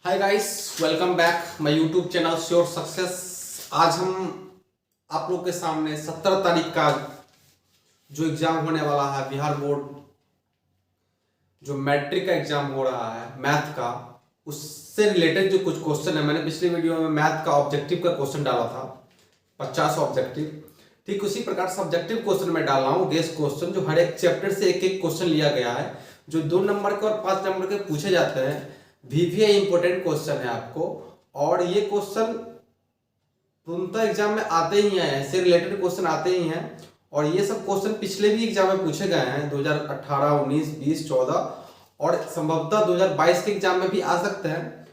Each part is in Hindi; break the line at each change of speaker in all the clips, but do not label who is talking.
Hi guys, welcome back my YouTube channel sure success. आज हम आप लोग के सामने 17 तारीख का जो एग्जाम होने वाला है, बिहार बोर्ड जो मैट्रिक का एग्जाम हो रहा है मैथ का, उससे रिलेटेड जो कुछ क्वेश्चन है। मैंने पिछले वीडियो में मैथ का ऑब्जेक्टिव का क्वेश्चन डाला था, 50 ऑब्जेक्टिव। ठीक उसी प्रकार सब्जेक्टिव क्वेश्चन में डाल रहा हूँ, गेस्ट क्वेश्चन, जो हर एक चैप्टर से एक एक क्वेश्चन लिया गया है, जो 2 नंबर के और 5 नंबर के पूछे जाते हैं। VVI इंपॉर्टेंट क्वेश्चन है आपको, और ये क्वेश्चन पूर्णतः एग्जाम में आते ही हैं, इससे रिलेटेड क्वेश्चन आते ही हैं। और ये सब क्वेश्चन पिछले भी एग्जाम में पूछे गए हैं, 2018, 19, 20, 14 और संभवतः 2022 के एग्जाम में भी आ सकते हैं।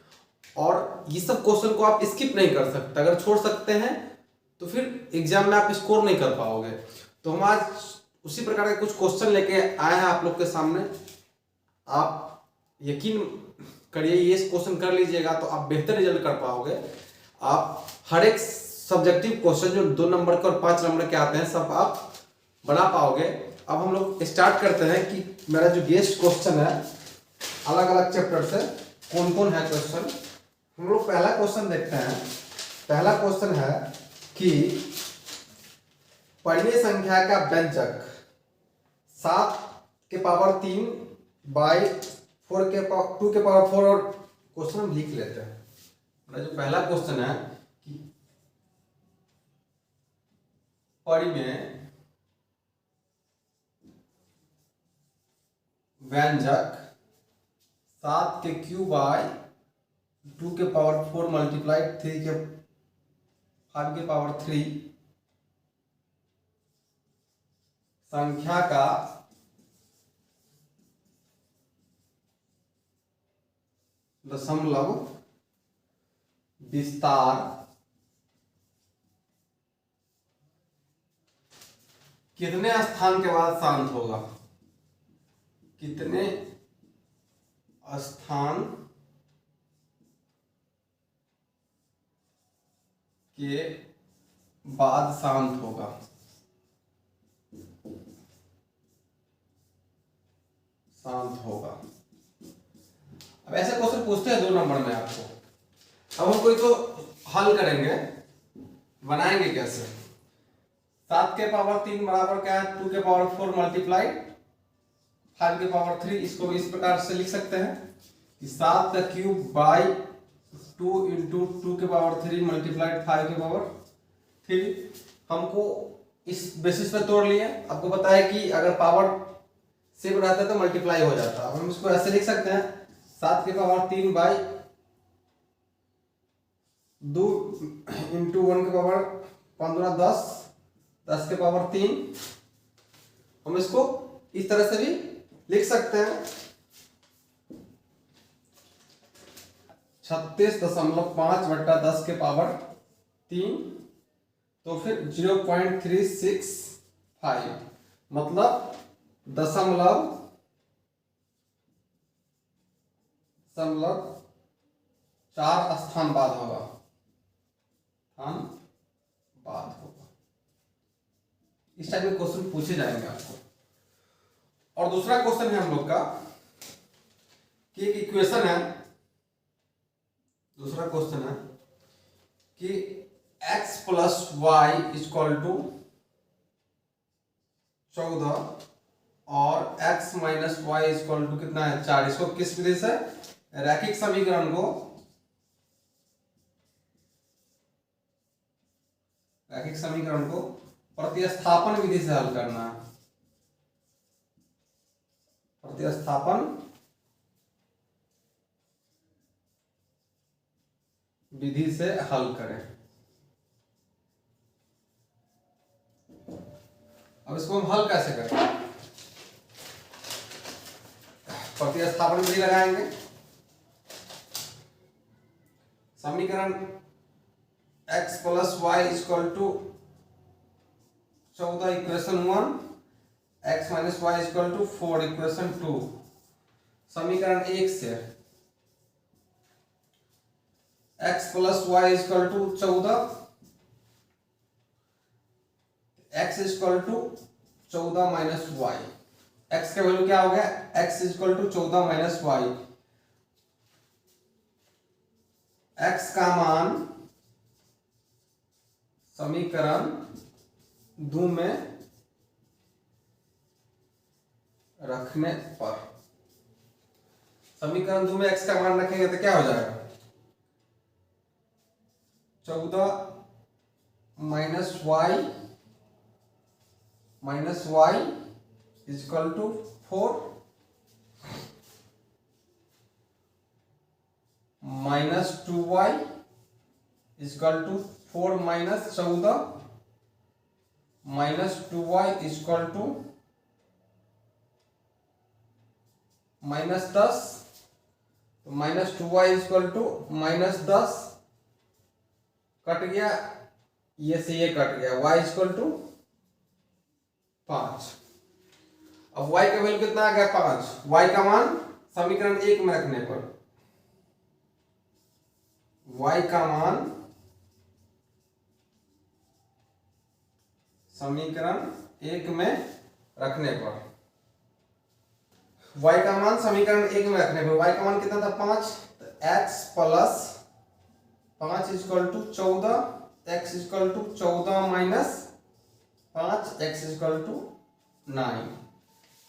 और ये सब क्वेश्चन को आप स्किप नहीं कर सकते, अगर छोड़ सकते हैं तो फिर एग्जाम में आप स्कोर नहीं कर पाओगे। तो हम आज उसी प्रकार के कुछ क्वेश्चन लेके आए हैं आप लोग के सामने। आप यकीन करिए, ये क्वेश्चन कर लीजिएगा तो आप बेहतर रिजल्ट कर पाओगे। आप हर एक सब्जेक्टिव क्वेश्चन जो 2 नंबर के और 5 नंबर के आते हैं सब आप बना पाओगे। अब हम लोग स्टार्ट करते हैं कि मेरा जो गेस्ट क्वेश्चन है अलग अलग चैप्टर से कौन कौन है क्वेश्चन। हम लोग पहला क्वेश्चन देखते हैं। पहला क्वेश्चन है कि परिमेय संख्या का व्यंजक 7 के पावर 3 बाई 4 के पावर 2 के पावर 4, और क्वेश्चन हम लिख लेते हैं। मेरा जो पहला क्वेश्चन है कि परिमेय व्यंजक 7 के क्यूब बाई 2 के पावर 4 मल्टीप्लाइड 3 के 5 के पावर 3 संख्या का दशमलव विस्तार कितने स्थान के बाद शांत होगा? कितने स्थान के बाद शांत होगा? शांत होगा। अब ऐसे क्वेश्चन पूछते हैं 2 नंबर में आपको। अब हम कोई तो हल करेंगे, बनाएंगे कैसे? 7 के पावर 3 बराबर क्या है? 2 के पावर 4 मल्टीप्लाइड 5 के पावर 3। इसको भी इस प्रकार से लिख सकते हैं कि 7 का क्यूब बाई 2 इंटू 2 के पावर 3 मल्टीप्लाइड 5 के पावर 3। हमको इस बेसिस पे तोड़ लिए। आपको पता है कि अगर पावर सेम रहता है तो मल्टीप्लाई हो जाता है। हम इसको ऐसे लिख सकते हैं 7 के पावर 3 बाई 2 इंटू 1 के पावर 15 10 के पावर 3। हम इसको इस तरह से भी लिख सकते हैं 36.5 बट्टा 10 के पावर 3, तो फिर 0.365 मतलब दशमलव 4 स्थान बाद होगा। स्थान बाद होगा। इस टाइप के क्वेश्चन पूछे जाएंगे आपको। और दूसरा क्वेश्चन है हम लोग का कि एक इक्वेशन है। दूसरा क्वेश्चन है कि x plus y equal to 14 और x minus y equal to कितना है? 4। इसको किस विधि से? रैखिक समीकरण को प्रतिस्थापन विधि से हल करना है। प्रतिस्थापन विधि से हल करें। अब इसको हम हल कैसे करें? प्रतिस्थापन विधि लगाएंगे। समीकरण x plus y equal to 14 equation 1, x minus y equal to 4 equation 2। समीकरण 1 से x plus y equal to 14, x equal to 14 minus y. x का वैल्यू क्या हो गया? x equal to 14 minus y. x का मान समीकरण 2 में रखने पर, समीकरण 2 में x का मान रखेंगे तो क्या हो जाएगा, 14 minus y equal to 4 minus 2y equal to 4 minus 14 minus 2y equal to minus 10, तो minus 2y equal to minus 10 cut गया, ये से ये कट गया, y इजकल टू 5। अब y का वैल्यू कितना आ गया 5, y का मान समीकरण 1 में रखने पर, y का मान समीकरण 1 में रखने पर, y का मान समीकरण 1 में रखने पर y का मान कितना था 5, तो x plus 5 equal to 14, x equal to 14 minus 5, x equal to 9।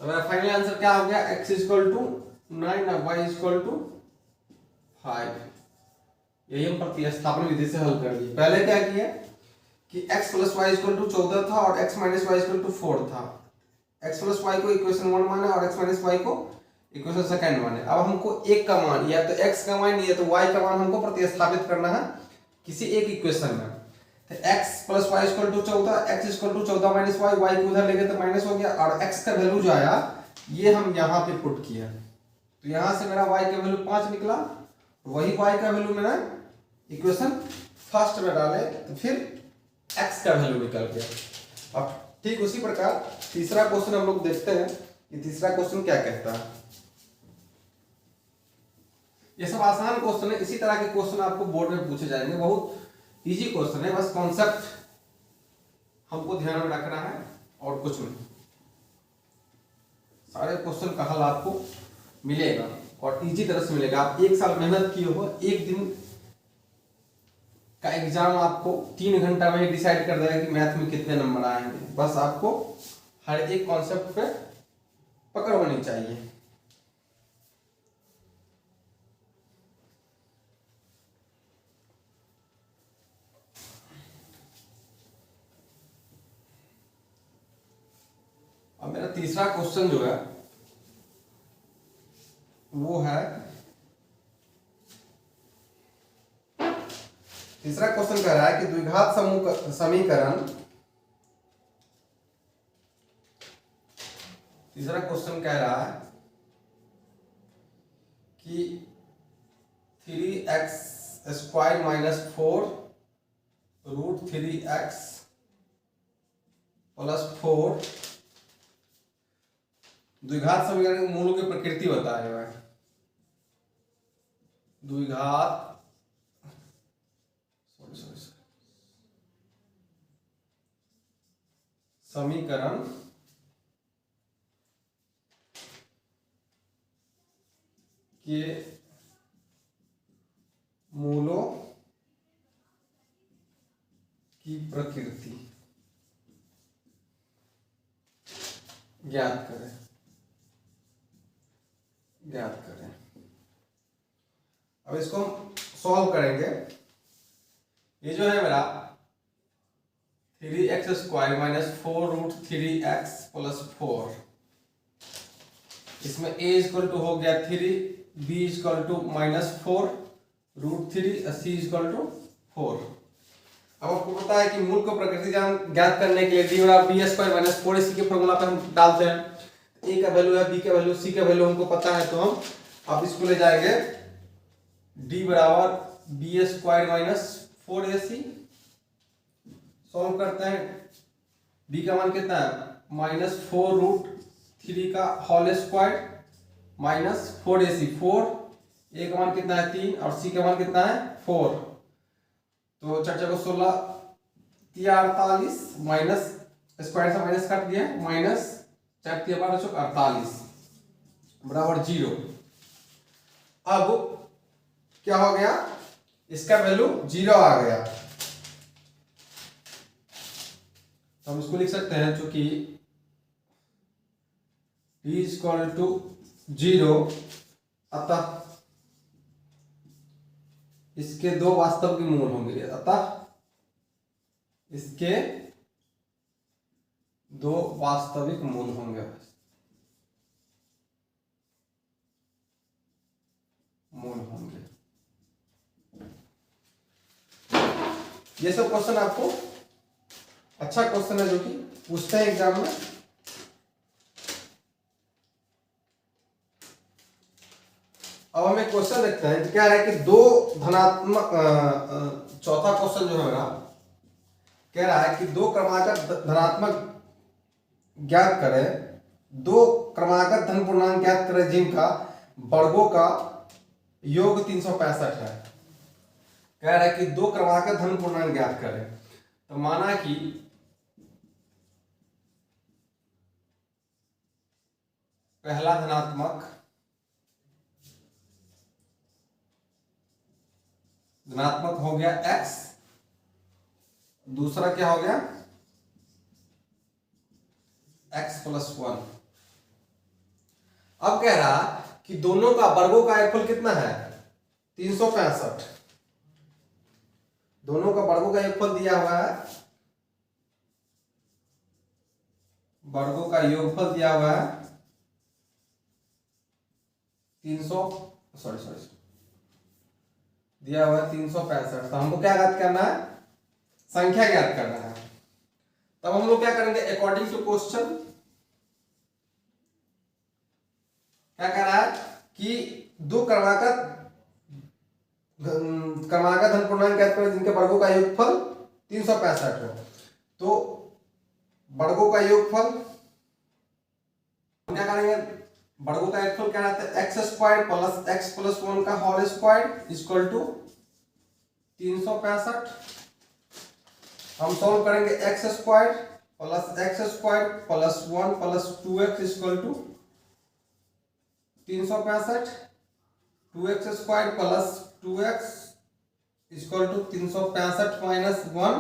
तो मेरा फाइनल आंसर क्या हो गया, x इजकल टू 9 और y इजकल टू 5। यही हम प्रतिस्थापन विधि से हल कर दिए। पहले क्या किया कि x plus y equal to 14 था और x minus y equal to 4 था, x प्लस वाई को इक्वेशन 1 माना और x माइनस वाई को इक्वेशन सेकंड माने। अब हमको एक का मान या तो x का मान या तो y का मान हमको प्रतिस्थापित करना है किसी एक इक्वेशन में। तो x plus y equal to 14, x equal to 14 minus y, y को उधर ले गए तो माइनस हो गया और x का वैल्यू जो आया ये हम यहाँ पे पुट किया, तो यहाँ से मेरा y का वैल्यू 5 निकला, वही y का वैल्यू मैंने इक्वेशन फर्स्ट में डाले तो फिर x का वैल्यू निकल गया। अब ठीक उसी प्रकार तीसरा क्वेश्चन हम लोग देखते हैं कि तीसरा क्वेश्चन क्या कहता है। ये सब आसान क्वेश्चन है, इसी तरह के क्वेश्चन आपको बोर्ड में पूछे जाएंगे, बहुत इजी क्वेश्चन है, बस कॉन्सेप्ट हमको ध्यान में रखना है और कुछ नहीं। सारे क्वेश्चन का हल आपको मिलेगा और इजी तरह से मिलेगा। आप एक साल मेहनत किए हो, एक दिन का एग्जाम आपको 3 घंटा में डिसाइड कर देगा कि मैथ में कितने नंबर आएंगे। बस आपको हर एक कॉन्सेप्ट पे पकड़ होनी चाहिए। अब मेरा तीसरा क्वेश्चन जो है वो है, तीसरा क्वेश्चन कह रहा है कि द्विघात समीकरण, तीसरा क्वेश्चन कह रहा है कि 3x square minus 4 root 3x plus 4 द्विघात समीकरण के मूलों की प्रकृति बताया हुआ है। द्विघात समीकरण के मूलों की प्रकृति ज्ञात करें। अब इसको हम सॉल्व करेंगे। ये जो है मेरा 3x square minus 4 root 3x plus 4, इसमें a इक्वल टू हो गया 3, b equal to minus 4 root 3, c equal to 4। अब आपको पता है कि मूल को प्रकृति ज्ञात करने के लिए d बराबर b स्क्वायर माइनस 4 इसी के फॉर्मूला पे हम डालते हैं। a का वैल्यू है, b का वैल्यू, c का वैल्यू हमको पता है, तो हम अब इसको ले जाएंगे d बराबर b square minus 4ac। Solve करते हैं, b का मान कितना है माइनस 4 रूट 3 का whole square minus 4ac, 4 a का मान कितना है 3 और c का मान कितना है 4, तो 4 को 16 48 माइनस स्क्वायर से माइनस काट दिया, माइनस 4 48 बराबर 0। अब क्या हो गया इसका वैल्यू 0 आ गया, तो हम इसको लिख सकते हैं चूंकि t इक्वल टू 0, अतः इसके दो वास्तविक मूल होंगे, अतः इसके दो वास्तविक मूल होंगे, ये सब क्वेश्चन आपको अच्छा क्वेश्चन है जो कि पूछते हैं एग्जाम में। अब हम एक क्वेश्चन देखते हैं, क्या है कि दो धनात्मक, चौथा क्वेश्चन जो है मेरा कह रहा है कि दो क्रमागत धनात्मक ज्ञात करें, दो क्रमागत धन पूर्णांक ज्ञात करें जिनका वर्गों का योग 365 है। कह रहा है कि दो क्रमागत धन पूर्णांक ज्ञात करें, तो माना कि पहला धनात्मक हो गया x, दूसरा क्या हो गया x प्लस 1। अब कह रहा कि दोनों का वर्गों का योगफल कितना है 365, दोनों का वर्गों का योगफल दिया हुआ है, वर्गों का योगफल दिया हुआ है 365, दिया हुआ है 365। तो हमको क्या ज्ञात करना है, संख्या ज्ञात करना है। तब हम लोग क्या करेंगे, अकॉर्डिंग टू क्वेश्चन क्या कह रहा है कि दो क्रमागत धन पूर्णांक ज्ञात करें जिनके वर्गों का योगफल 365 है। तो वर्गों का योगफल क्या करेंगे, वर्गों का योगफल क्या रहता है x square plus x plus 1 का होल स्क्वायर इक्वल टू 365। हम सॉल्व करेंगे x square plus 1 plus 2x equal to 365, 2x square plus 2x equal to 365 minus 1,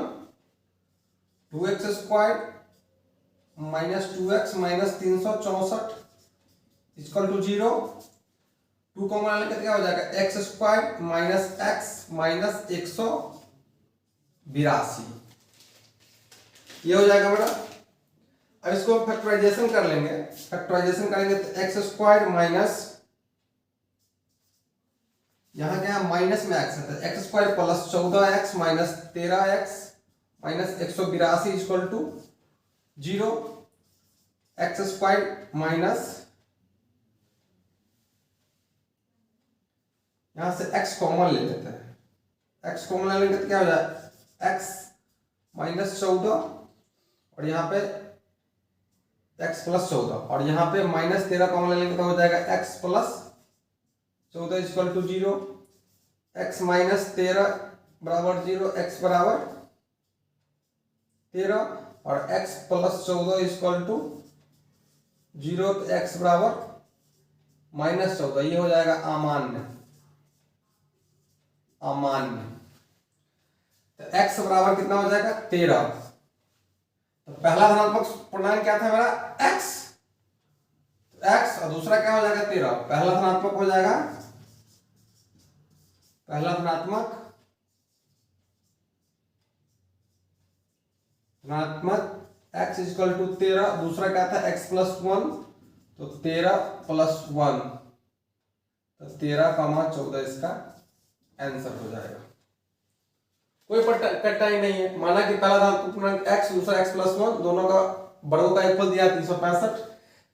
2x square minus 2x minus 364 equal to 0। 2 को मानने का क्या हो जाएगा x square minus x minus 182, ये हो जाएगा बेटा। अब इसको फैक्टराइजेशन कर लेंगे, फैक्टराइजेशन करेंगे तो x स्क्वायर माइनस, यहां क्या है माइनस में x है, x square plus 14x minus 13x minus 182 equal to 0, x square minus, यहां से x कॉमन ले लेते हैं, x कॉमन ले लेंगे तो क्या हो जाएगा x माइनस 14 और यहाँ पे x प्लस 14 और यहाँ पे माइनस 13 कॉमन ले लेंगे तो हो जाएगा x plus 14 equal to 0, x minus 13 बराबर 0, x बराबर 13 और x प्लस 14 इक्वल टू 0, तो x बराबर माइनस 14, ये हो जाएगा अमान्य, अमान्य। तो x बराबर कितना हो जाएगा 13। तो पहला धनात्मक पूर्णांक क्या था मेरा x, x और दूसरा क्या हो जाएगा 13। पहला धनात्मक हो जाएगा, पहला धनात्मक x इक्वल टू 13, दूसरा क्या था x प्लस 1, तो 13 प्लस 1, तो 13,14 इसका आंसर हो जाएगा। कोई कठिनाई नहीं है, माना कि पहला धनात्मक पूर्णांक x, दूसरा x प्लस 1, दोनों का वर्गों का योगफल दिया 365,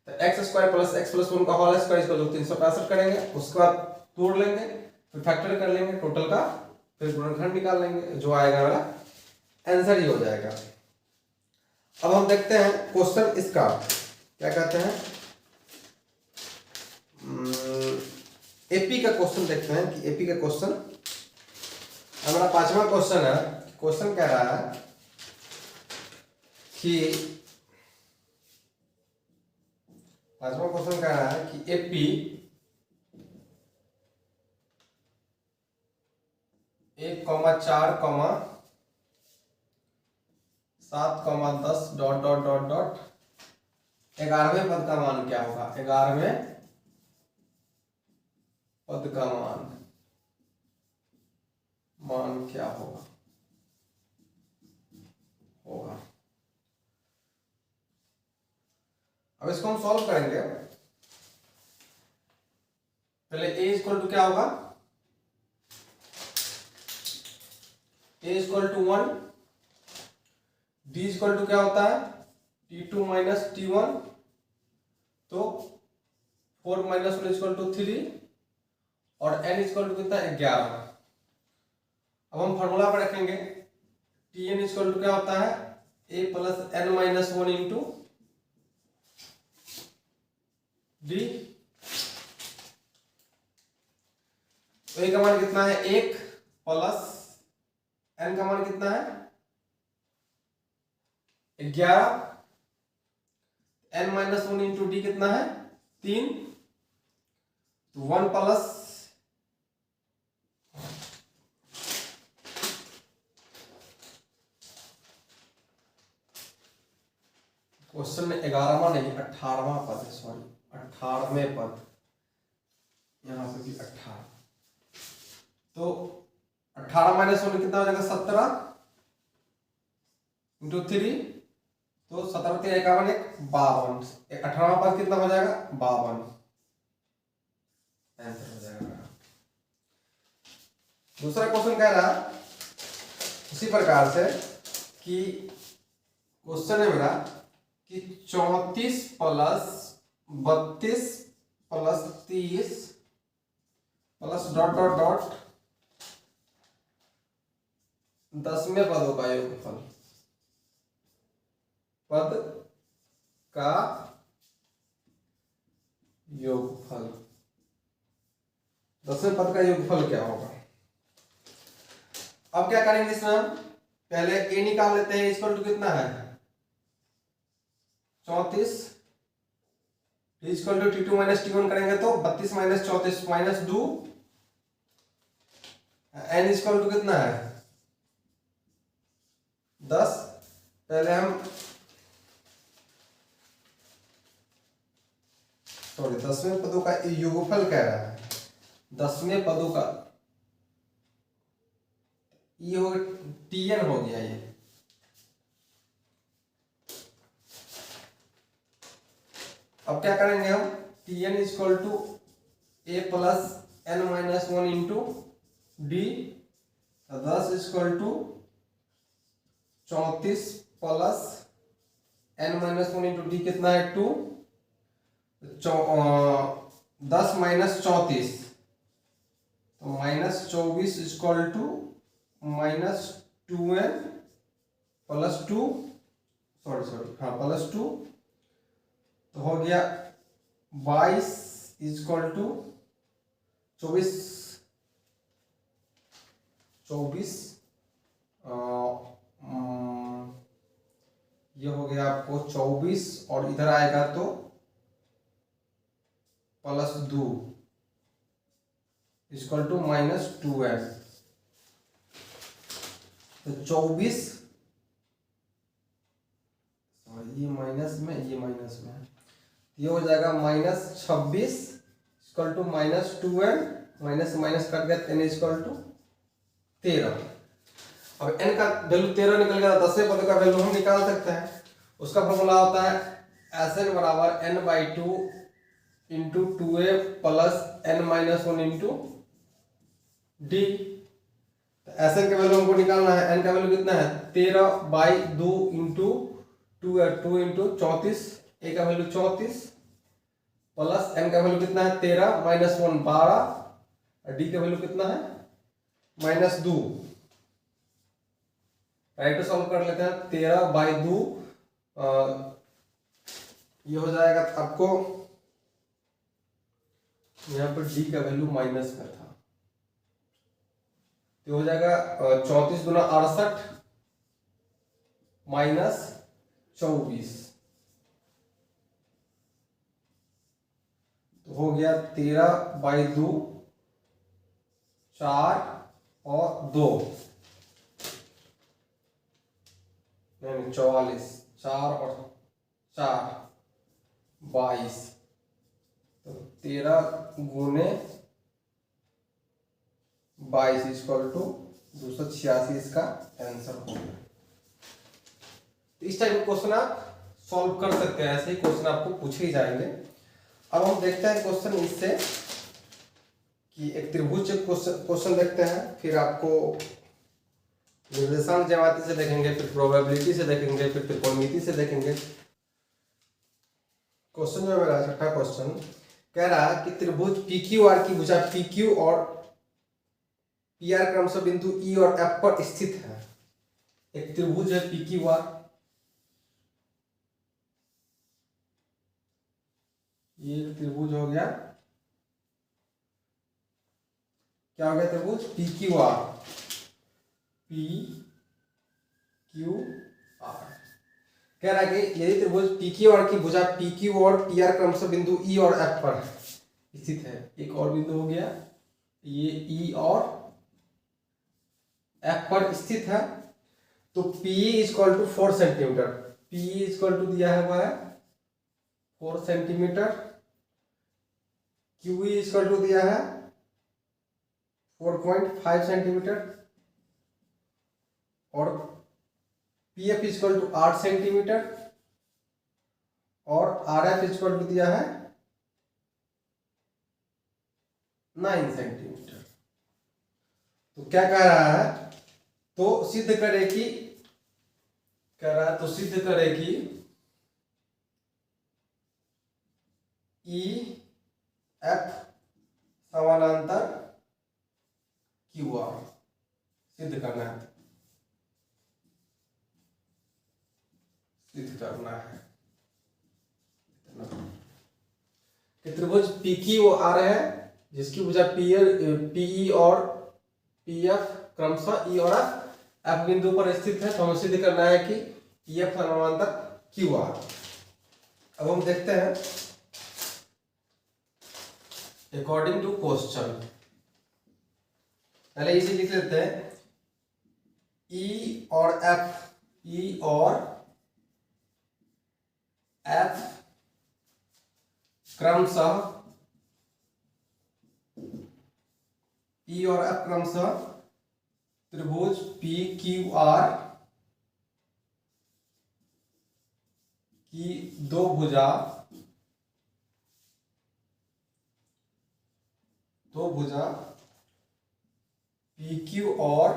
तो x square plus x plus 1 का होल स्क्वायर इक्वल टू 365 करेंगे, उसके बाद तोड़ लेंगे, फिर फैक्टर कर लेंगे टोटल का, फिर गुणनखंड निकाल लेंगे, जो आएगा मेरा आंसर ही हो जाएगा। अब हम देखते हैं क्वेश्चन इसका क्या कहते हैं, एपी का क्वेश्चन देखते हैं कि एपी का क्वेश्चन हमारा 5वां क्वेश्चन है। क्वेश्चन कह रहा है कि 5वां क्वेश्चन कह रहा है कि 4,7,10 डॉट डॉट डॉट डॉट 11वें पद का मान क्या होगा? 11वें पद का मान क्या होगा? अब इसको हम सॉल्व करेंगे। पहले a इक्वल टू क्या होगा? a equal to 1, d equal to क्या होता है? t2 माइनस t1, तो 4 माइनस 1 इक्वल टू 3 और n इक्वल टू कितना? 11। अब हम फॉर्मूला पर रखेंगे, tn इक्वल टू क्या होता है? a plus n minus 1 into d। तो a का मान कितना है? 1 प्लस n का मान कितना है? 11। n माइनस 1 इंटू डी कितना है? 3। तो 1 प्लस क्वेश्चन में 11वां नहीं 18वां पद है, सॉरी 18वें पद, यहां पे भी 18। तो 18 माइनस 1 कितना हो जाएगा? 17 इंटू 3, तो 17 3 51 1 52। 18वां पद कितना हो जाएगा? 52 आंसर हो जाएगा। दूसरा क्वेश्चन कह रहा उसी प्रकार से कि क्वेश्चन है मेरा कि 34 plus 32 plus 30 plus dot dot dot 10वें पदों का योगफल, पद का योगफल, 10वें पद का योगफल क्या होगा? अब क्या करेंगे इसमें? हम पहले a निकाल लेते हैं। इक्वल टू कितना है? 34। Equal to t2 minus t1 करेंगे तो 32 minus 34 minus 2। n equal to कितना है? 10। पहले हम सॉरी 10वें पदों का योगफल कह रहा है। 10वें पदों का ये हो tn हो गया। ये अब क्या करेंगे हम? tn equal to a plus n minus 1 into d. 10 equal to 34 plus n minus 1 into d कितना है? 2। 10 माइनस 34 तो minus 24 equal to minus 2n plus 2, sorry हाँ प्लस 2, तो हो गया 22 इक्वल टू 24 ये हो गया आपको 24 और इधर आएगा तो plus 2 equal to minus 2n। तो 24 ये माइनस में, ये माइनस में, ये हो जाएगा minus 26 equal to minus 2n, minus minus cut गया, n इक्वल टू 13। अब n का वैल्यू 13 निकल गया, 10वें पद का वैल्यू हम निकाल सकते हैं। उसका फॉर्मूला होता है Sn बराबर n/2 into 2a plus n minus 1 into D. Sn के वैल्यू हमको निकालना है। n का वैल्यू कितना है? 13/2 इंटू 2 इंटू 34, a का वैल्यू 34 प्लस n का वैल्यू कितना है? 13 माइनस 1 12 और d का वैल्यू कितना है? माइनस 2। राइट सॉल्व कर लेते हैं। 13/2 ये हो जाएगा आपको, यहाँ पर d का वैल्यू माइनस का था, तो हो जाएगा 34 गुना 68 माइनस 24, तो हो गया 13/2 4 और 2। यानी 44, 4 और 4 22, तो 13 गुने 22 इक्वल टू 286 इसका आंसर हो गया। इस टाइप के क्वेश्चन आप सॉल्व कर सकते हैं, ऐसे ही क्वेश्चन आपको पूछे ही जाएंगे। अब हम देखते हैं क्वेश्चन इससे कि एक त्रिभुज क्वेश्चन देखते हैं, फिर आपको निर्देशांक ज्यामिति से देखेंगे, फिर प्रोबेबिलिटी से देखेंगे, फिर त्रिकोणमिति से देखेंगे। क्वेश्चन जो मेरा छठा क्वेश्चन कह रहा है कि त्रिभुज PQR की भुजा PQ और PR क्रमशः बिंदु E और F पर स्थित है। एक त्रिभुज है PQR, ये त्रिभुज हो गया, क्या हो गया त्रिभुज PQR, कह रहा है कि यदि त्रिभुज PQR की भुजा PQ और PR क्रमशः बिंदु E और F पर स्थित है। एक और बिंदु हो गया, ये E और F पर स्थित है, तो PE equal to 4 centimetre, PE equal to दिया है वह 4 सेंटीमीटर, QE इक्वल टू दिया है 4.5 सेंटीमीटर और PF इक्वल टू 8 सेंटीमीटर और RF इक्वल टू दिया है 9 सेंटीमीटर। तो क्या कह रहा है, तो सिद्ध करे कि, कह रहा है तो सिद्ध करे कि EF समानांतर QR सिद्ध करना है, सिद्ध करना है कि त्रिभुज PQR है जिसकी भुजा PE और PF क्रमशः E और F बिंदु पर स्थित है, तो हमें सिद्ध करना है कि EF समानांतर QR। अब हम देखते हैं अकॉर्डिंग टू क्वेश्चन, पहले इसे लिख लेते हैं, E और F क्रमशः त्रिभुज PQR की दो भुजा PQ और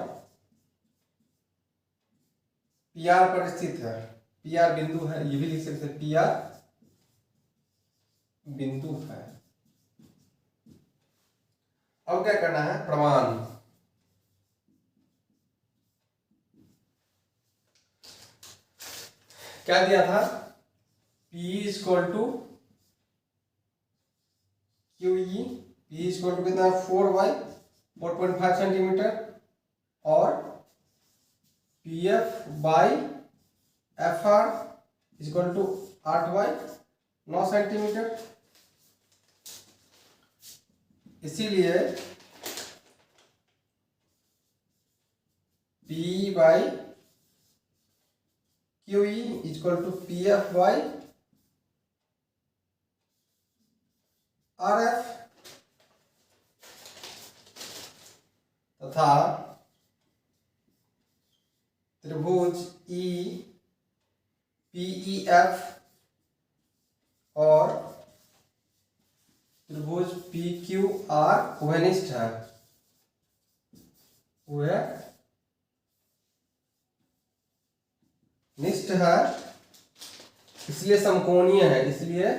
PR पर स्थित है, PR बिंदु है, ये भी लिख सकते हैं PR बिंदु है। अब क्या करना है, प्रमाण, क्या दिया था, P equal to QE, P equal to कितना 4/4.5 सेंटीमीटर और PF by FR equal to 8/9 centimetre. इसीलिए P by QE equal to PF by RF तथा त्रिभुज PEF और त्रिभुज PQR उभयनिष्ठ है, निष्ठ है, इसलिए समकोणीय है, इसलिए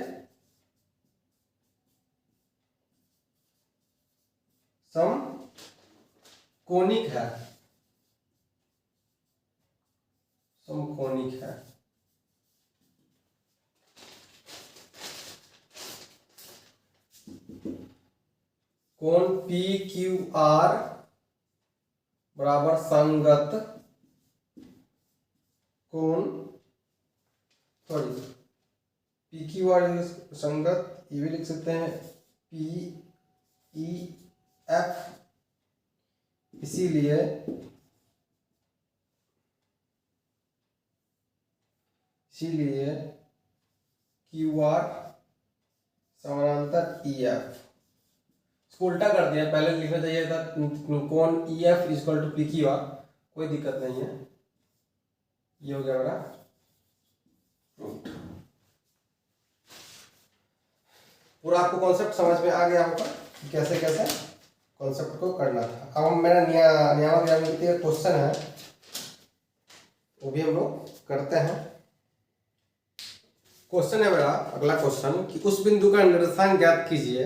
समकोणिक है, समकोणिक है। कोण PQR बराबर संगत कोण, सॉरी PQR संगत, ये भी लिख सकते हैं PEF, इसीलिए इसीलिए क्यू आर समानांतर ई एफ। इसको उल्टा कर दिया, पहले लिखना चाहिए था कोण E F equal to P Q R, कोई दिक्कत नहीं है। ये हो गया मेरा प्रूफ। पूरा आपको कॉन्सेप्ट समझ में आ गया होगा कि कैसे कैसे कॉन्सेप्ट को करना था। अब हम मेरा नियामक ज्यामिति का क्वेश्चन है, वो भी हम लोग करते हैं। क्वेश्चन है मेरा अगला क्वेश्चन कि उस बिंदु का निर्देशांक ज्ञात कीजिए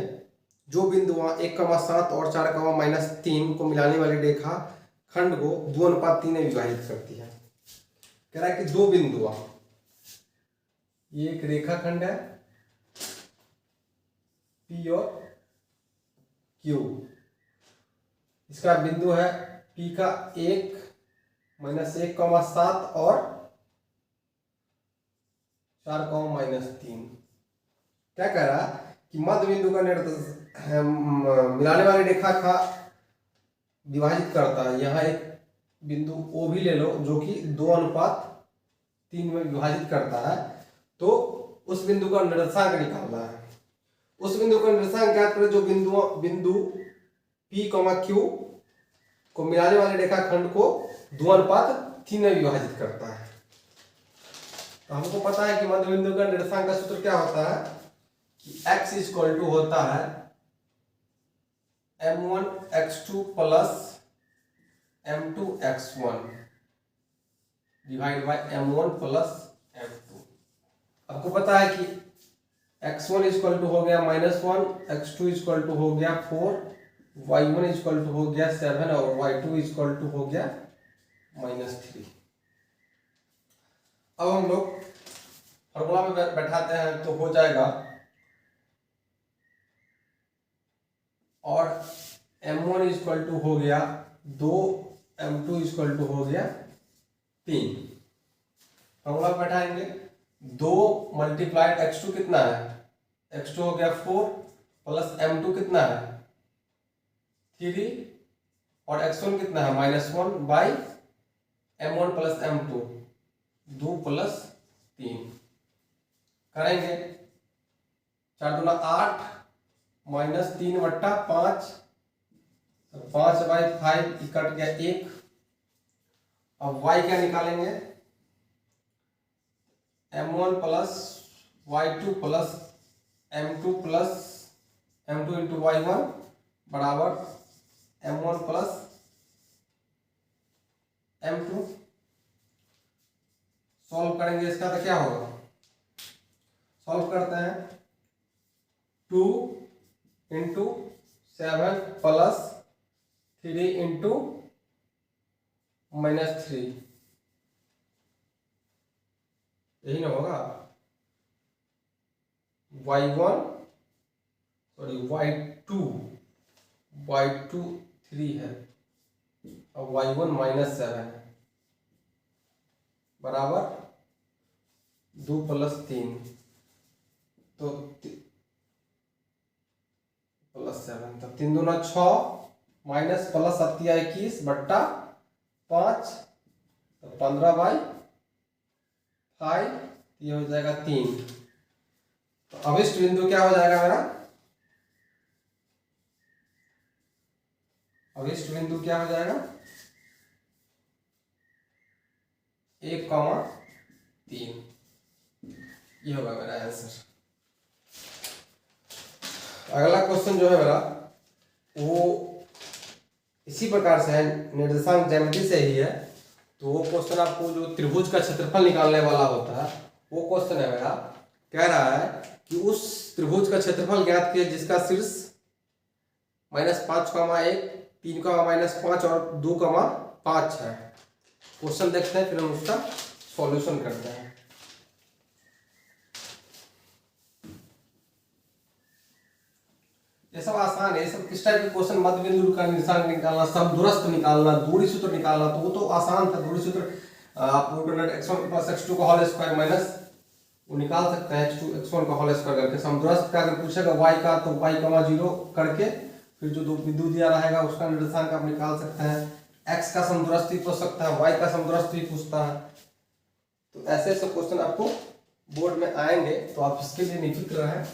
जो बिंदुआं 1,7 और 4,-3 को मिलाने वाली रेखा खंड को 2:3 में विभाजित करती है। कह रहा है कि दो बिंदुआं, ये एक रेखा खंड है P और Q, इसका बिंदु है P का 1-1,7 और 4,-3। क्या कह रहा कि मध्य बिंदु का मिलाने वाली रेखा का विभाजित करता है। यहाँ एक बिंदु O भी ले लो जो कि 2:3 में विभाजित करता है, तो उस बिंदु का निर्देशांक निकालना है। उस बिंदु का निर्देशांक ज्ञात करें जो बिंदु P, Q को मिलाने वाली रेखा खंड को 2:3 में विभाजित करता है। तो हमको पता है कि मध्य बिंदु का निर्देशांक का सूत्र क्या होता है कि x इक्वल टू होता है m1x2 plus m2x1 divide by m1 plus m2। आपको पता है कि x1 इक्वल टू हो गया -1, x2 इक्वल टू हो गया 4, y1 इक्वल टू हो गया 7 और y2 इक्वल टू हो गया -3। अब हम लोग फॉर्मूला में बैठाते हैं तो हो जाएगा, और m1 इक्वल टू हो गया 2, m2 इक्वल टू हो गया 3। फॉर्मूला बैठाएंगे 2 मल्टीप्लाइड x2 कितना है, x2 हो गया 4 प्लस m2 कितना है 3 और x1 कितना है -1 by m1 plus m2 2 plus 3 करेंगे। 4 दूना 8 -3/5, 5/5 कट गया 1। अब y क्या निकालेंगे, m1 plus y2 plus m2 into y1 बराबर m1 प्लस m2। सॉल्व करेंगे इसका तो क्या होगा, सॉल्व करते हैं 2 इंटू 7 प्लस 3 इंटू -3, यही ना होगा। y2 3 है और y1 -7 है बराबर 2 प्लस 3 तो प्लस 7, तो 3 दूना 6 माइनस प्लस 21 बट्टा 5 तो 15/5, ये हो जाएगा 3। तो अभिष्ट बिंदु क्या हो जाएगा मेरा, अभिष्ट बिंदु क्या हो जाएगा 1,3, ये होगा मेरा आंसर। अगला क्वेश्चन जो है मेरा वो इसी प्रकार से है, निर्देशांक ज्यामिति से ही है। तो वो क्वेश्चन आपको जो त्रिभुज का क्षेत्रफल निकालने वाला होता है वो क्वेश्चन है मेरा। कह रहा है कि उस त्रिभुज का क्षेत्रफल ज्ञात किया जिसका शीर्ष -5,1, 3,-5 और 2,5 है। क्वेश्चन देखते हैं फिर हम उसका सॉल्यूशन करते हैं। ये सब आसान है, ये सब किस टाइप के क्वेश्चन, मध्य बिंदु का निर्देशांक निकालना, समदूरस्थ निकालना, दूरी सूत्र निकालना, तो वो तो आसान था। दूरी सूत्र आप x1 प्लस x2 का होल स्क्वायर माइनस वो निकाल सकते हैं x1 का होल स्क्वायर करके। समदूरस्थ का अगर पूछेगा y का तो y, 0 करके फिर जो दो बिंदु दिया रहेगा उसका निर्देशांक आप निकाल सकते हैं। x का समदूरस्थ भी पूछ सकता है, y का समदूरस्थ भी पूछता है।
तो ऐसे ऐसे क्वेश्चन आपको बोर्ड में आएंगे, तो आप इसके लिए निफिक्र रहें।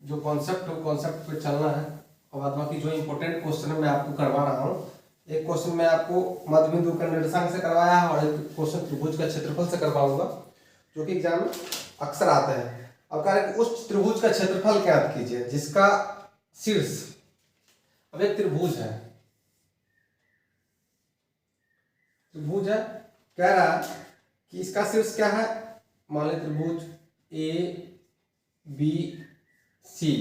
जो कॉन्सेप्ट हो कॉन्सेप्ट पे चलना है, और बाद बाकी जो इंपॉर्टेंट क्वेश्चन है मैं आपको करवा रहा हूँ। एक क्वेश्चन मैं आपको मध्य बिंदु का निर्देशांक से करवाया है और एक क्वेश्चन त्रिभुज का क्षेत्रफल से करवाऊंगा, जो कि एग्जाम में अक्सर आता है। अब कह रहे हैं कि उस त्रिभुज का क्षेत्रफल ज्ञात कीजिए जिसका शीर्ष, अब एक त्रिभुज है, त्रिभुज है, कह रहा है कि इसका शीर्ष क्या है। मान लीजिए त्रिभुज ए बी सी,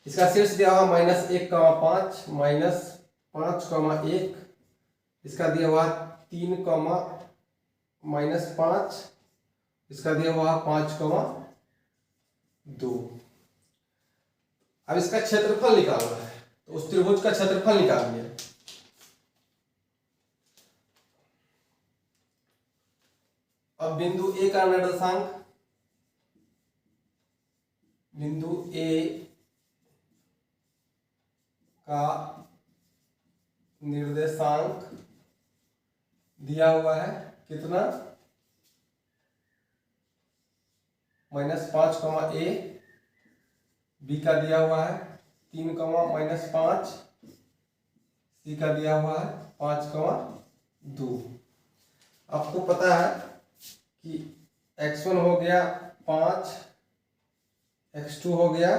इसका शीर्ष दिया हुआ -1,5 -5,1, इसका दिया हुआ 3, -5, इसका दिया हुआ 5,2। अब इसका क्षेत्रफल निकालना है, तो उस त्रिभुज का क्षेत्रफल निकालिए। अब बिंदु ए का निर्देशांक, बिंदु ए का निर्देशांक दिया हुआ है कितना, -5, बी का दिया हुआ है 3, -5, सी का दिया हुआ है 5,2। आपको पता है कि x1 हो गया 5, x2 हो गया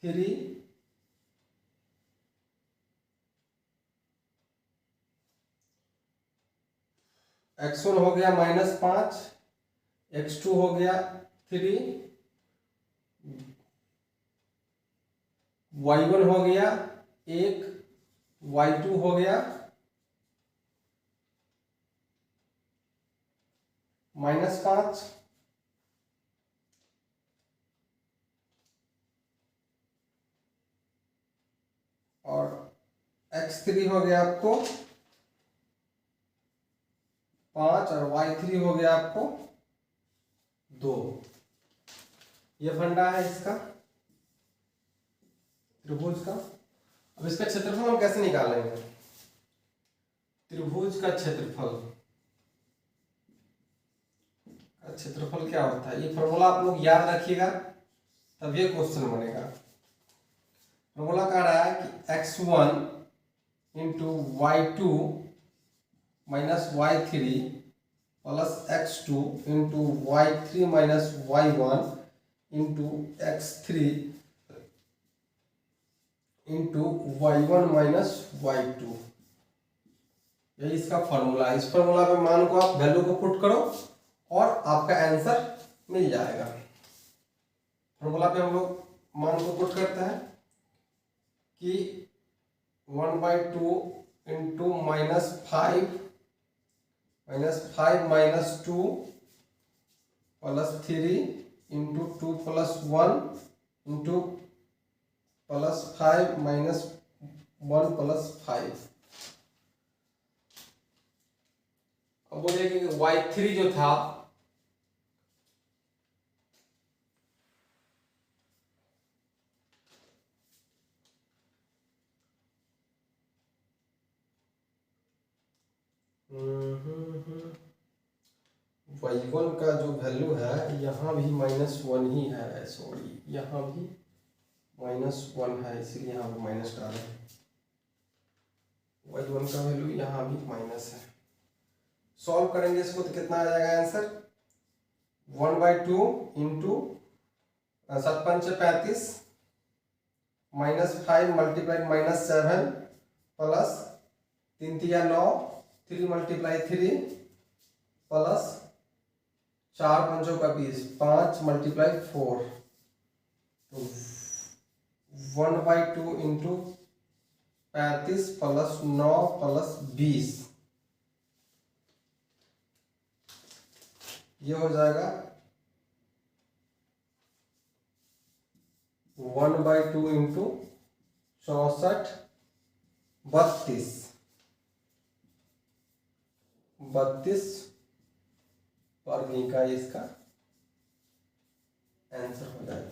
3, x1 हो गया -5, x2 हो गया 3, y1 हो गया 1, y2 हो गया -5, और x3 हो गया आपको 5, और y3 हो गया आपको 2। ये फंडा है इसका त्रिभुज का। अब इसका क्षेत्रफल हम कैसे निकालेंगे। त्रिभुज का क्षेत्रफल क्या होता है, ये फॉर्मूला आप लोग याद रखिएगा, तब ये क्वेश्चन बनेगा। फॉर्मूला कह रहा है कि x1 into y2 minus y3 plus x2 into y3 minus y1 into x3 into y1 minus y2, यही इसका फॉर्मूला है। इस फॉर्मूला पे मान को आप वैल्यू को पुट करो और आपका आंसर मिल जाएगा। फॉर्मूला पे हम लोग मान को पुट करते हैं कि 1/2 into -5 -2 plus 3 into 2 plus 1 into +5 -1 plus 5। अब बोलिए कि y3 जो था y1 का जो वैल्यू है यहाँ भी -1 ही है, सॉरी यहाँ भी -1 है, इसलिए यहाँ पर माइनस डाल रहे हैं। y1 का वैल्यू यहाँ भी माइनस है। सॉल्व करेंगे इसको तो कितना आ जाएगा answer, 1/2 into 7 5 35 -5 multiply -7 plus 3 3 9 3 multiply 3 plus 4 5 20 5 multiply 4, तो 1/2 इंटू 35 प्लस 9 प्लस 20, ये हो जाएगा 1/2 इंटू 64 32 वर्ग का इसका आंसर हो जाएगा।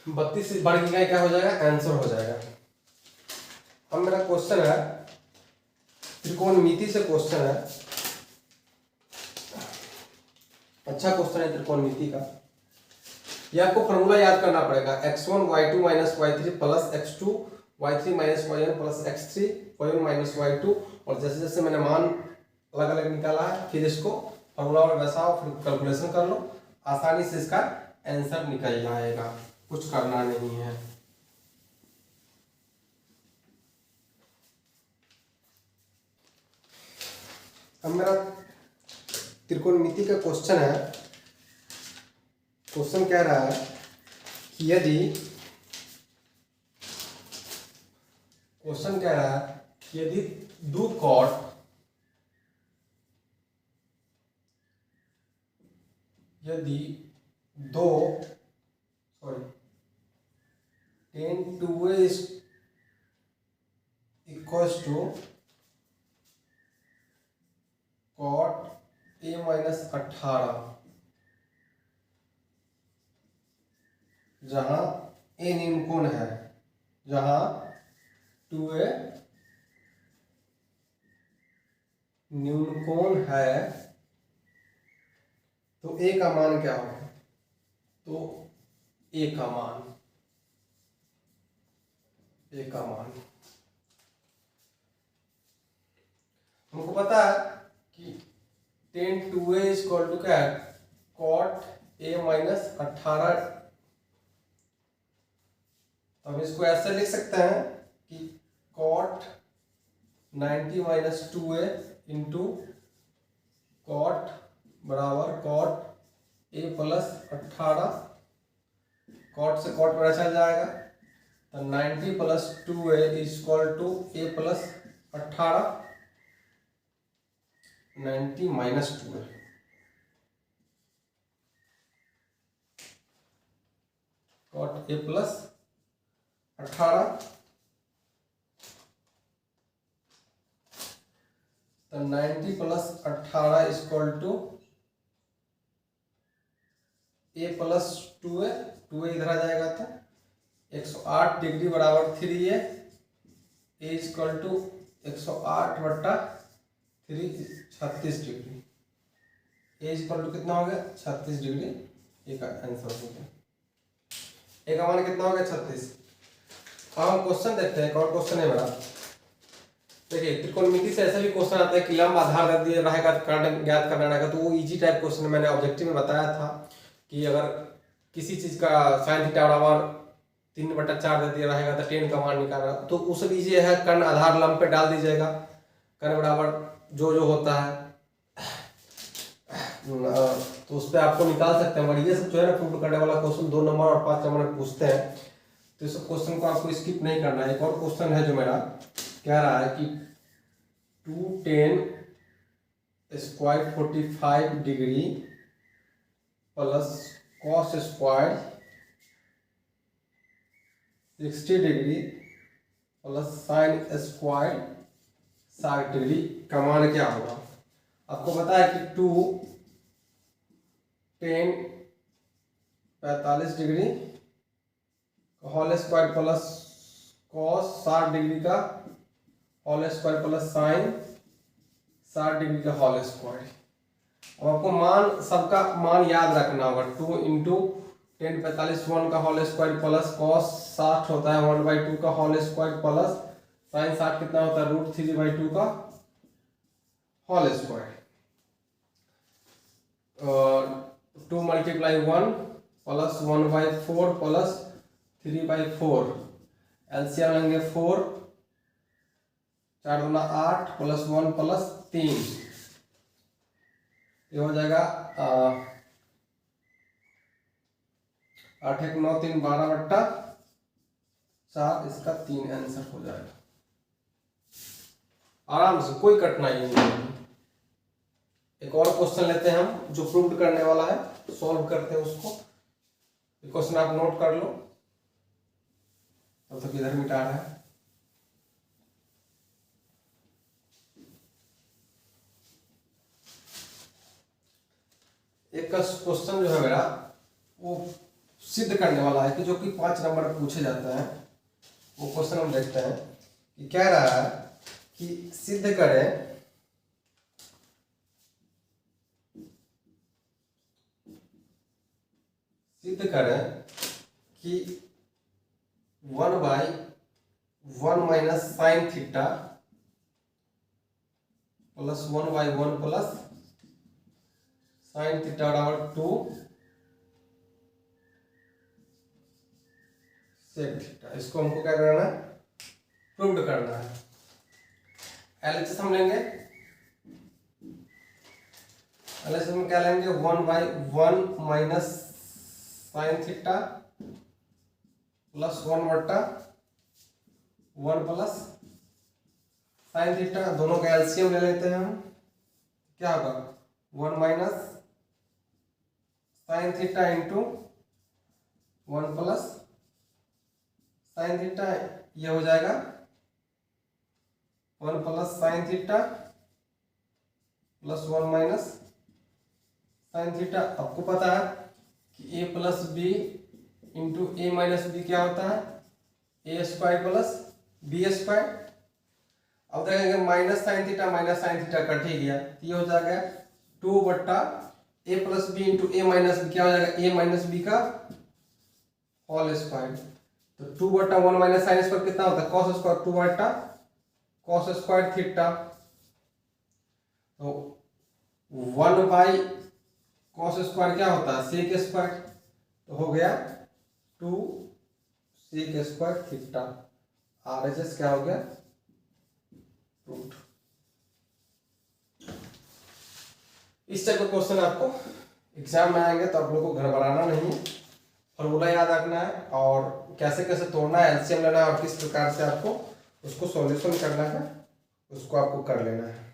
32 वर्ग इकाई क्या हो जाएगा, आंसर हो जाएगा। अब मेरा क्वेश्चन है त्रिकोणमिति से क्वेश्चन है, अच्छा क्वेश्चन है त्रिकोणमिति का। ये आपको फॉर्मूला याद करना पड़ेगा, x1 y2 minus y3 plus x2 y3 minus y1 plus x3 y1 minus y2। और जैसे जैसे मैंने मान अलग अलग निकाला है, फिर इसको फॉर्मूला में बैसाओ, फिर कैलकुलेशन कर लो, आसानी से इसका आंसर निकल जाएगा, कुछ करना नहीं है। अब मेरा त्रिकोणमिति का क्वेश्चन है। क्वेश्चन कह रहा है कि यदि दो cot tan 2a is equals to cot a माइनस 18, जहां a न्यूनकोण है, जहां 2a न्यूनकोण है, तो a का मान क्या होगा? तो a का मान हमको पता है कि tan 2a इक्वल टू क्या है? cot a माइनस 18। हम इसको ऐसे लिख सकते हैं कि cot 90 minus 2a into cot बराबर cot a प्लस 18। cot से cot बड़ा चल जाएगा, तो 90 plus 2a equal to a plus 18, 90 minus 2a। cot a plus 18, तो 90 plus 18 equal to a plus 2a, 2a इधर आ जाएगा, तो 108 डिग्री बराबर 3a, a इक्वल टू 108 बट्टा 3, 36 डिग्री। a इक्वल टू कितना हो गया? 36 डिग्री। a का आंसर हो गया। a का मान कितना हो गया? 36। अब हम क्वेश्चन देखते हैं, एक और क्वेश्चन है मेरा। देखिए, त्रिकोणमिति से ऐसा भी क्वेश्चन आता है कि लंब आधार दे दिया रहेगा, कर्ण ज्ञात करना रहेगा, तो वो इजी टाइप क्वेश्चन मैंने ऑब्जेक्टिव में बताया था कि अगर किसी चीज का साइन थीटा बराबर 3/4 दे दिया रहेगा तो tan का मान निकालना, तो उस इजी है, कर्ण आधार लंब पे डाल दीजिएगा, कर्ण बराबर जो जो होता है तो उस पर आपको निकाल सकते हैं। और ये सब जो है ना प्रूव करने वाला क्वेश्चन 2 नंबर और 5 नंबर पूछते हैं, तो इस क्वेश्चन को आपको स्किप नहीं करना है। एक और क्वेश्चन है जो मेरा कह रहा है कि 2 tan square 45 degree plus cos square 60 degree plus sine square 60 degree का मान क्या होगा? आपको पता है कि 2 tan 45 degree whole square plus cos 60 degree का whole square plus sine 60 degree का होल स्क्वायर। अब आपको मान सबका मान याद रखना होगा। 2 इंटू tan 45 1 का होल स्क्वायर प्लस cos 60 होता है 1/2 का होल स्क्वायर प्लस साइन 60 कितना होता है? √3/2 का whole square. 2 multiply 1 plus 1/4 plus 3/4, LCM लेंगे 4, 4 दूना 8 प्लस 1 प्लस 3, ये हो जाएगा 8 1 9 3 12/4, इसका 3 आंसर हो जाएगा। आराम से, कोई कठिनाई नहीं है। एक और क्वेश्चन लेते हैं हम जो प्रूव करने वाला है, सॉल्व करते हैं उसको। क्वेश्चन आप नोट कर लो, तब तक इधर मिटा रहा है। एक क्वेश्चन जो है मेरा वो सिद्ध करने वाला है कि जो कि 5 नंबर पूछे जाता है, वो क्वेश्चन हम देखते हैं कि कह रहा है कि सिद्ध करें कि 1/1 minus sine theta plus 1/1 plus sine theta बराबर 2 सेक थीटा। इसको हमको क्या करना है, प्रूव्ड करना है। एलएचएस हम लेंगे, एलएचएस में क्या लेंगे, 1/1 minus sine theta plus 1/1 plus sine theta. दोनों का एलसीएम ले लेते हैं हम, क्या होगा 1 minus sine theta into 1 plus sine theta, ये हो जाएगा 1 plus sine theta plus 1 minus sine theta. आपको पता है कि a plus B into A minus B क्या होता है, A square plus B square. अब देखेंगे माइनस साइन थीटा कट ही गया, तो ये हो जाएगा 2 बट्टा A plus B into A minus B, क्या हो जाएगा ए माइनस बी का होल स्क्वायर। तो 2 बट्टा 1 माइनस साइन स्क्वायर कितना होता है, कॉस स्क्वायर, 2 बट्टा कॉस स्क्वायर थीटा। तो 1 बाई कॉस स्क्वायर क्या होता है, सेक स्क्वायर, तो हो गया 2 सेक स्क्वायर थीटा। आरएचएस क्या हो गया, प्रूव्ड। इस टाइप का क्वेश्चन आपको एग्जाम में आएंगे तो आप लोगों को घबराना नहीं है, फॉर्मूला याद रखना है और कैसे कैसे तोड़ना है, एलसीएम लेना है और किस प्रकार से आपको उसको सॉल्यूशन करना है, उसको आपको कर लेना है।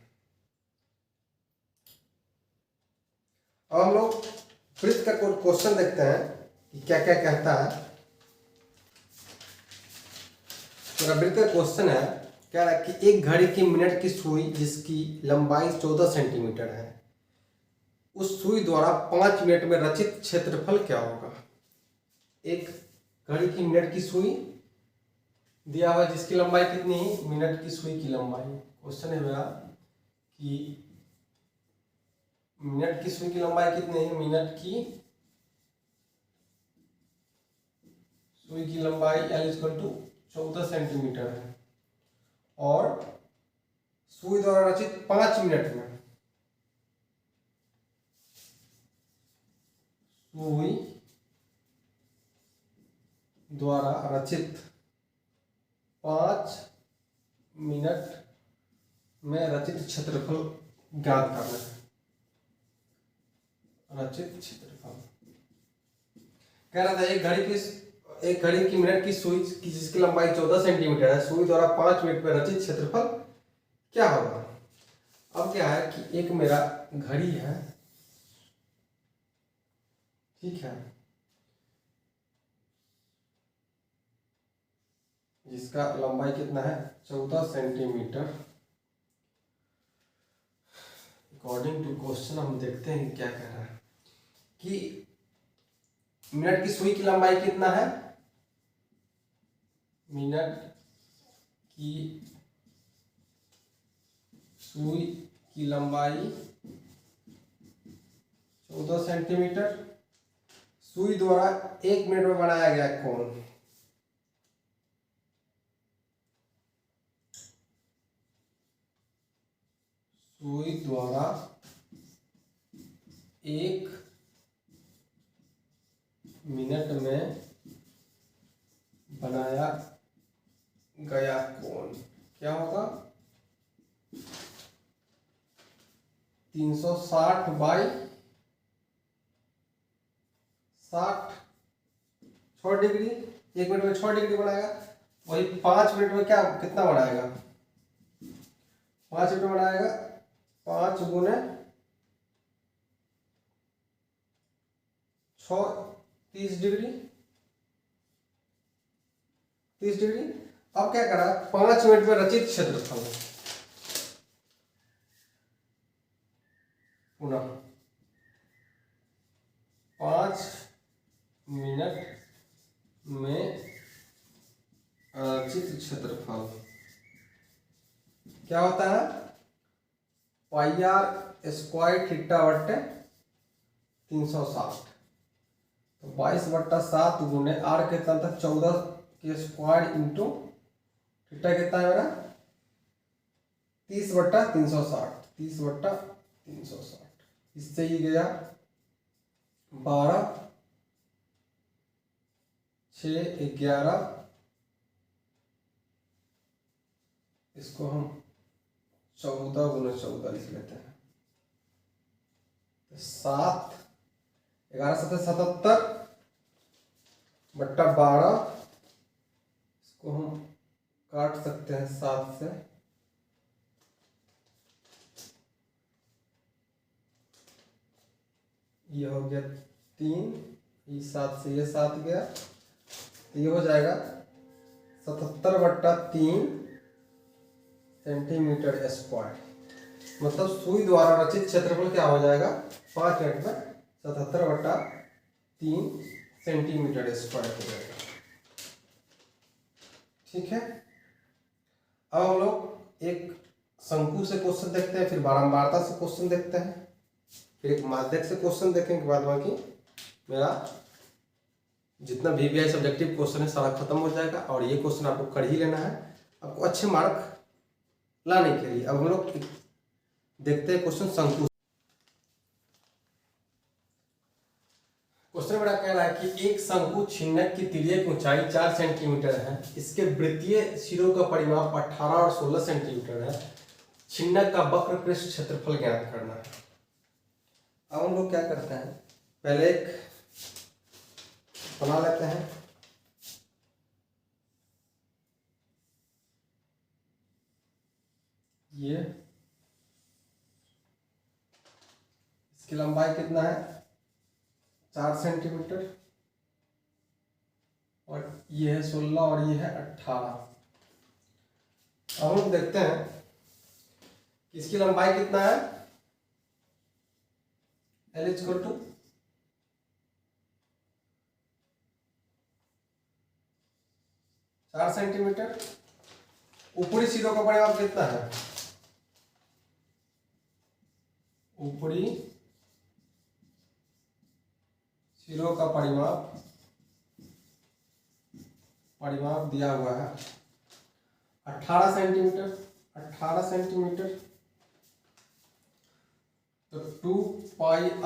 अब हम लोग वृत्त का क्वेश्चन देखते हैं कि क्या क्या कहता है। मेरा वृत्त का क्वेश्चन है, कह रहा है कि एक घड़ी की मिनट की सुई जिसकी लंबाई 14 सेंटीमीटर है, उस सुई द्वारा 5 मिनट में रचित क्षेत्रफल क्या होगा। एक घड़ी की मिनट की सुई दिया हुआ जिसकी लंबाई कितनी है, मिनट की सुई की लंबाई। क्वेश्चन है मेरा कि मिनट की सुई की लंबाई कितनी है, मिनट की सुई की लंबाई L = 14 सेंटीमीटर है और सुई द्वारा रचित 5 मिनट में, सुई द्वारा रचित 5 मिनट में रचित क्षेत्रफल ज्ञात करना है। रचित क्षेत्रफल कह रहा था एक घड़ी की मिनट की सुई की जिसकी लंबाई 14 सेंटीमीटर है, सुई द्वारा 5 मिनट में रचित क्षेत्रफल क्या होगा। अब क्या है कि एक मेरा घड़ी है, ठीक है, जिसका लंबाई कितना है 14 सेंटीमीटर। अकॉर्डिंग टू क्वेश्चन हम देखते हैं क्या कह रहा है कि मिनट की सुई की लंबाई कितना है, मिनट की सुई की लंबाई 14 सेंटीमीटर, सुई द्वारा 1 मिनट में बनाया गया कोण, सुई द्वारा 1 मिनट में बनाया गया कोण क्या होगा, 360 बाई 60, 6 डिग्री। 1 मिनट में 6 डिग्री बनाएगा, वही 5 मिनट में क्या कितना बनाएगा, 5 मिनट में बनाएगा 5 गुने 6, 30 डिग्री, 30 डिग्री। अब क्या करा, 5 मिनट में रचित क्षेत्रफल, पुनः 5 मिनट में रचित क्षेत्रफल क्या होता है, पाई आर स्क्वायर थीटा बट्टे 360। तो 22/7 गुने आर कितना था 14 के स्क्वायर इंटू थीटा कितना है मेरा 30/360। 30/360 इससे ही गया 12 6 11। इसको हम 14 × 14 लिख लेते हैं। तो 7 11 7 77 बट्टा 12। इसको हम काट सकते हैं 7 से। ये हो गया 3, ये 7 से ये 7 गया, तो ये हो जाएगा 77/3 सेंटीमीटर स्क्वायर। मतलब सुई द्वारा रचित क्षेत्रफल क्या हो जाएगा 5 मिनट में 77/3 सेंटीमीटर स्क्वायर हो जाएगा। ठीक है, अब हम लोग एक शंकु से क्वेश्चन देखते हैं, फिर बारंबारता से क्वेश्चन देखते हैं, फिर एक माध्यक से क्वेश्चन देखेंगे के बाद बाकी मेरा जितना VVI सब्जेक्टिव क्वेश्चन है सारा खत्म हो जाएगा। और ये क्वेश्चन आपको कर ही लेना है आपको अच्छे मार्क लाने के लिए। अब हम लोग देखते हैं क्वेश्चन शंकु। क्वेश्चन मेरा कह रहा है कि एक शंकु छिन्नक की तिर्यक ऊंचाई 4 सेंटीमीटर है, इसके वृत्तीय सिरों का परिमाप 18 और 16 सेंटीमीटर है, छिन्नक का वक्र पृष्ठ क्षेत्रफल ज्ञात करना है। अब हम लोग क्या करते हैं, पहले एक बना लेते हैं। ये इसकी लंबाई कितना है 4 सेंटीमीटर, और ये है 16 और ये है 18। अब हम देखते हैं इसकी लंबाई कितना है, L = 4 सेंटीमीटर। ऊपरी सिरों का परिमाप कितना है, ऊपरी सिरों का परिमाप दिया हुआ है 18 सेंटीमीटर। 18 सेंटीमीटर तो 2πr =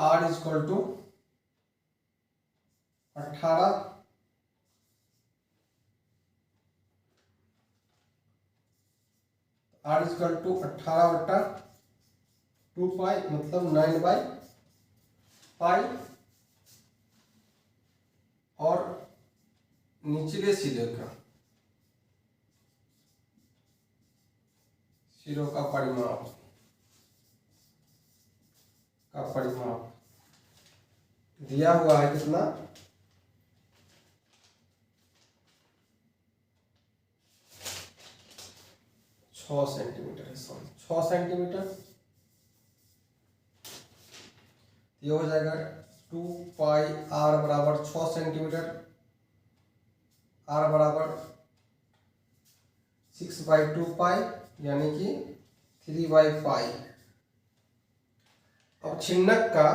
18 r = 18/2π मतलब 9/π। और निचले सिरे का सिरों का परिमाप दिया हुआ है कितना 6 सेंटीमीटर है, सॉरी 6 सेंटीमीटर। ये हो जाएगा 2πr = 6 सेंटीमीटर, r = 6/2π यानी कि 3/π। अब छिन्नक का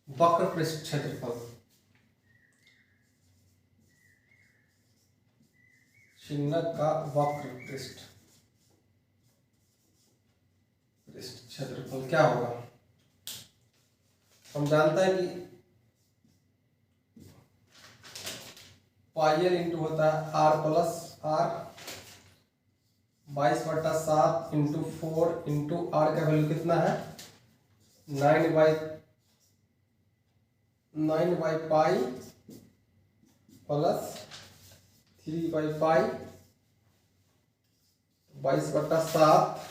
वक्र पृष्ठ क्षेत्रफल, छिन्नक का वक्र पृष्ठ क्षेत्रफल क्या होगा। हम जानते हैं कि पायल इंटू होता है r + r, 22/7 × 4 × r का वैल्यू कितना है 9/π प्लस 3/π 22/7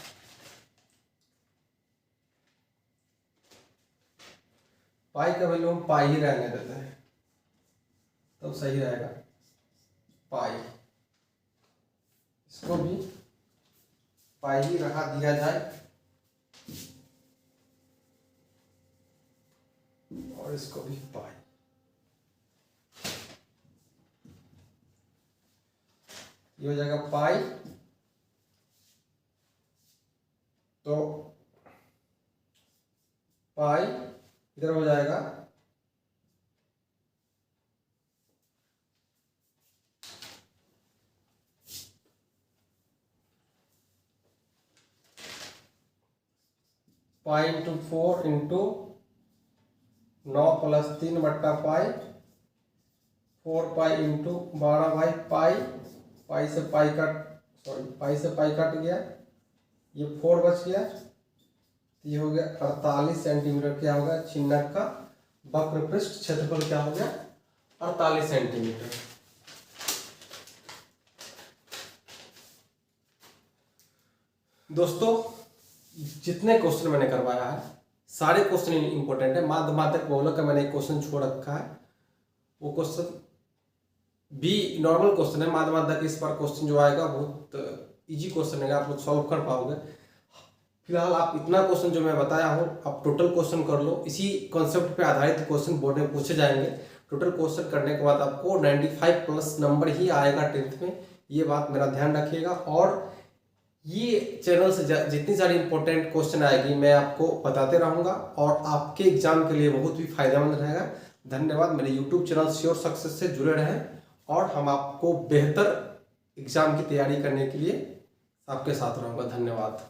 पाई का वैल्यू हम पाई ही रहने देते हैं तब सही रहेगा पाई। इसको भी पाई ही रखा दिया जाए और इसको भी पाई। ये हो जाएगा pi pi into 4 into 9 plus 3/पाई 4 पाई इंटू 12/पाई। पाई से पाई कट गया, ये 4 बच गया। ये हो गया 48 सेंटीमीटर। क्या होगा? चिन्हक का वक्र पृष्ठ क्षेत्रफल क्या हो गया? 48 सेंटीमीटर। दोस्तों, जितने क्वेश्चन मैंने करवाया है सारे क्वेश्चन इंपॉर्टेंट है। माध्यमिक बहुलक का मैंने एक क्वेश्चन छोड़ रखा है, वो क्वेश्चन भी नॉर्मल क्वेश्चन है। माध्यमिक इस बार क्वेश्चन जो आएगा बहुत इजी क्वेश्चन है, आप लोग सॉल्व कर पाओगे। फिलहाल आप इतना क्वेश्चन जो मैं बताया हूँ आप टोटल क्वेश्चन कर लो। इसी कॉन्सेप्ट पे आधारित क्वेश्चन बोर्ड में पूछे जाएंगे। टोटल क्वेश्चन करने के बाद आपको 95 प्लस नंबर ही आएगा 10th में, ये बात मेरा ध्यान रखिएगा। और ये चैनल से जितनी सारी इंपॉर्टेंट क्वेश्चन आएगी मैं आपको बताते रहूँगा और आपके एग्जाम के लिए बहुत ही फायदेमंद रहेगा। धन्यवाद। मेरे यूट्यूब चैनल श्योर सक्सेस से जुड़े रहें और हम आपको बेहतर एग्जाम की तैयारी करने के लिए आपके साथ रहूँगा। धन्यवाद।